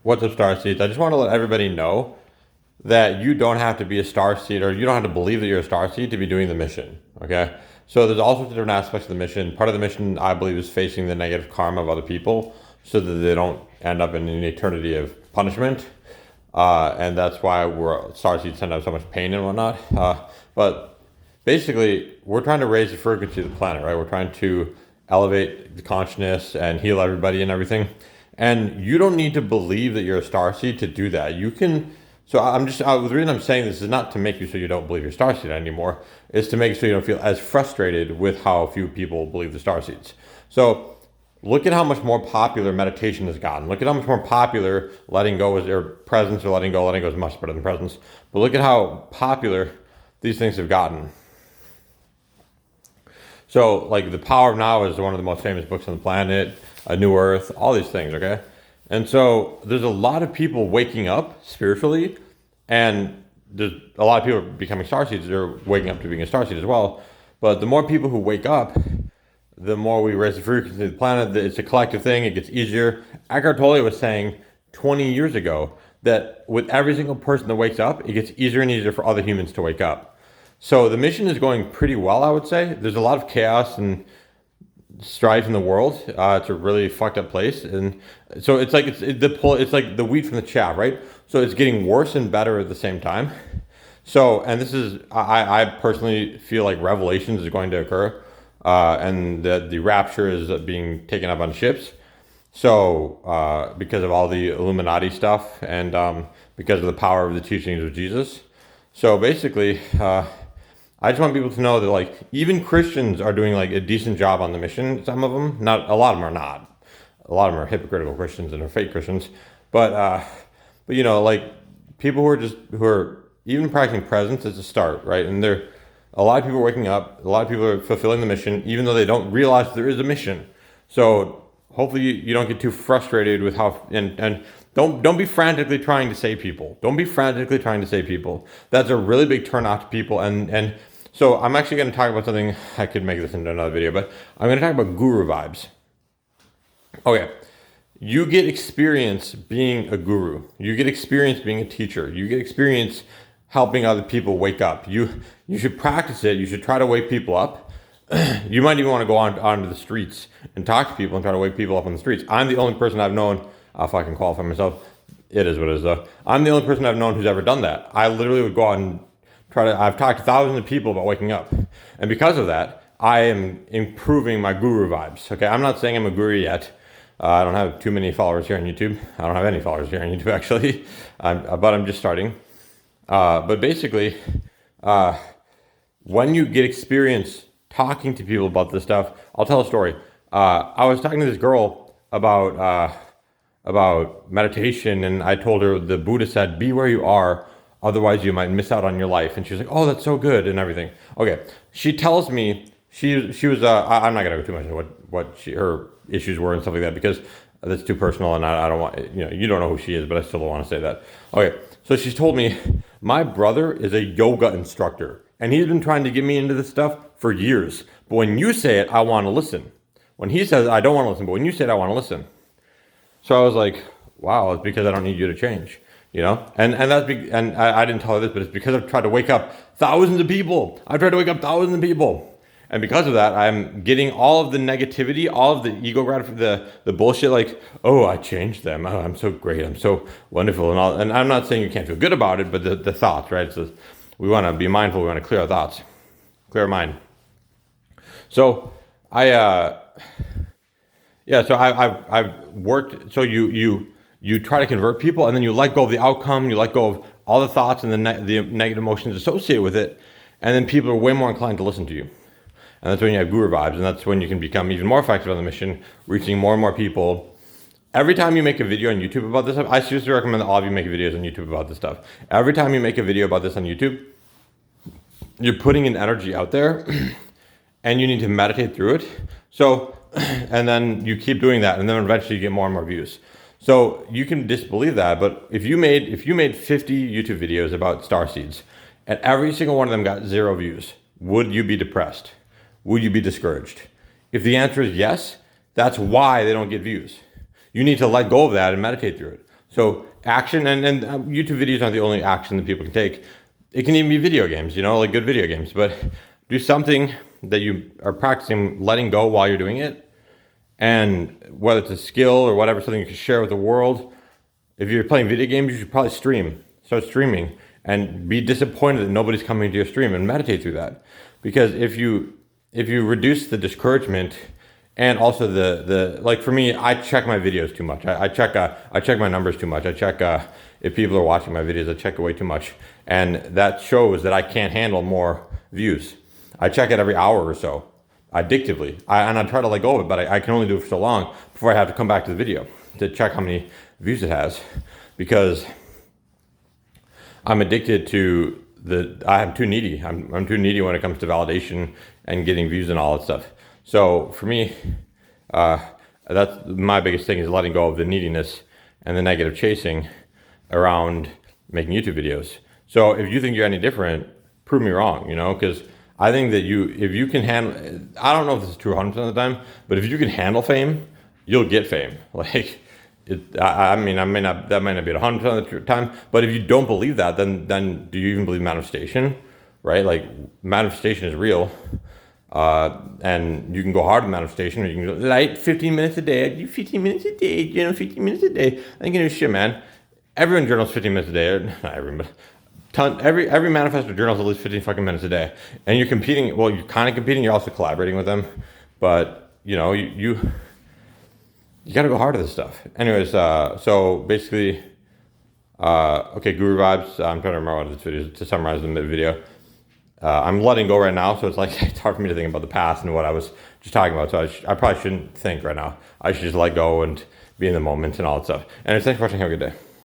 What's up, Starseeds? I just want to let everybody know that you don't have to be a Starseed, or you don't have to believe that you're a Starseed to be doing the mission, okay? So there's all sorts of different aspects of the mission. Part of the mission, I believe, is facing the negative karma of other people so that they don't end up in an eternity of punishment. And that's why Starseeds tend to have so much pain and whatnot. But basically, we're trying to raise the frequency of the planet, right? We're trying to elevate the consciousness and heal everybody and everything. And you don't need to believe that you're a starseed to do that. You can. So the reason I'm saying this is not to make you so you don't believe you're starseed anymore. It's to make so you don't feel as frustrated with how few people believe the starseeds. So look at how much more popular meditation has gotten. Look at how much more popular letting go is, or presence, or letting go. Letting go is much better than presence. But look at how popular these things have gotten. So, like, The Power of Now is one of the most famous books on the planet, A New Earth, all these things, okay? And so there's a lot of people waking up spiritually, and there's a lot of people becoming starseeds. They're waking up to being a starseed as well. But the more people who wake up, the more we raise the frequency of the planet. It's a collective thing. It gets easier. Eckhart Tolle was saying 20 years ago that with every single person that wakes up, it gets easier and easier for other humans to wake up. So the mission is going pretty well, I would say. There's a lot of chaos and strife in the world. It's a really fucked up place, and so it's like it's like the wheat from the chaff, right? So it's getting worse and better at the same time. So, and this is I personally feel like Revelations is going to occur, and the rapture is being taken up on ships. So because of all the Illuminati stuff, and because of the power of the teachings of Jesus. So basically, I just want people to know that, like, even Christians are doing like a decent job on the mission. Some of them, not a lot of them are not. A lot of them are hypocritical Christians and are fake Christians. But you know, like, people who are even practicing presence is a start, right? And a lot of people are waking up. A lot of people are fulfilling the mission, even though they don't realize there is a mission. So hopefully you don't get too frustrated with how and don't be frantically trying to save people. Don't be frantically trying to save people. That's a really big turn off to people. And so I'm actually going to talk about something. I could make this into another video, but I'm going to talk about guru vibes. Okay. You get experience being a guru. You get experience being a teacher. You get experience helping other people wake up. You should practice it. You should try to wake people up. You might even want to go onto the streets and talk to people and try to wake people up on the streets. I'm the only person I've known. I'll fucking qualify myself. It is what it is, though. I'm the only person I've known who's ever done that. I literally would go out and I've talked to thousands of people about waking up. And because of that, I am improving my guru vibes. Okay, I'm not saying I'm a guru yet. I don't have too many followers here on YouTube. I don't have any followers here on YouTube, actually. But I'm just starting. But basically, when you get experience talking to people about this stuff, I'll tell a story. I was talking to this girl about meditation, and I told her the Buddha said, "Be where you are, otherwise you might miss out on your life." And she was like, "Oh, that's so good," and everything. Okay, she tells me she was. I'm not gonna go too much into what her issues were and stuff like that, because that's too personal, and I don't want, you don't know who she is, but I still don't want to say that. Okay, so she's told me, my brother is a yoga instructor, and he's been trying to get me into this stuff for years. But when you say it, I want to listen. When he says I don't want to listen, but when you say it, I want to listen. So I was like, wow, it's because I don't need you to change, And I didn't tell her this, but it's because I've tried to wake up thousands of people. I've tried to wake up thousands of people. And because of that, I'm getting all of the negativity, all of the ego gratification, the bullshit, like, oh, I changed them. Oh, I'm so great. I'm so wonderful. And all. And I'm not saying you can't feel good about it, but the thoughts, right? So we want to be mindful. We want to clear our thoughts, clear our mind. So so I've worked. So you try to convert people, and then you let go of the outcome. You let go of all the thoughts and the negative emotions associated with it, and then people are way more inclined to listen to you. And that's when you have guru vibes, and that's when you can become even more effective on the mission, reaching more and more people. Every time you make a video on YouTube about this stuff, I seriously recommend that all of you make videos on YouTube about this stuff. Every time you make a video about this on YouTube, you're putting an energy out there, and you need to meditate through it. So, and then you keep doing that, and then eventually you get more and more views. So you can disbelieve that, but if you made 50 YouTube videos about starseeds, and every single one of them got 0 views, would you be depressed? Would you be discouraged? If the answer is yes, that's why they don't get views. You need to let go of that and meditate through it. So action and YouTube videos aren't the only action that people can take. It can even be video games, like good video games. But do something that you are practicing letting go while you're doing it. And whether it's a skill or whatever, something you can share with the world. If you're playing video games, you should probably stream. Start streaming and be disappointed that nobody's coming to your stream and meditate through that. Because if you reduce the discouragement and also the like for me, I check my videos too much. I check my numbers too much. I check if people are watching my videos. I check it way too much, and that shows that I can't handle more views. I check it every hour or so, addictively. I try to let go of it, but I can only do it for so long before I have to come back to the video to check how many views it has, because I'm addicted to I'm too needy. I'm too needy when it comes to validation and getting views and all that stuff. So for me, that's my biggest thing, is letting go of the neediness and the negative chasing around making YouTube videos. So if you think you're any different, prove me wrong, because I think that if you can handle, I don't know if this is true 100% of the time, but if you can handle fame, you'll get fame. Like, I mean, that might not be 100% of the time, but if you don't believe that, then do you even believe manifestation, right? Like, manifestation is real, and you can go hard in manifestation, or you can go light 15 minutes a day. I do 15 minutes a day, 15 minutes a day. I think you know shit, man. Everyone journals 15 minutes a day, or not everyone, but every manifestor journals at least 15 fucking minutes a day, and you're competing. Well, you're kind of competing. You're also collaborating with them, but you got to go hard at this stuff. Anyways, so basically, okay, Guru Vibes. I'm trying to remember what this video is, to summarize the video. I'm letting go right now, so it's like it's hard for me to think about the past and what I was just talking about. So I probably shouldn't think right now. I should just let go and be in the moment and all that stuff. And thanks for watching. Have a good day.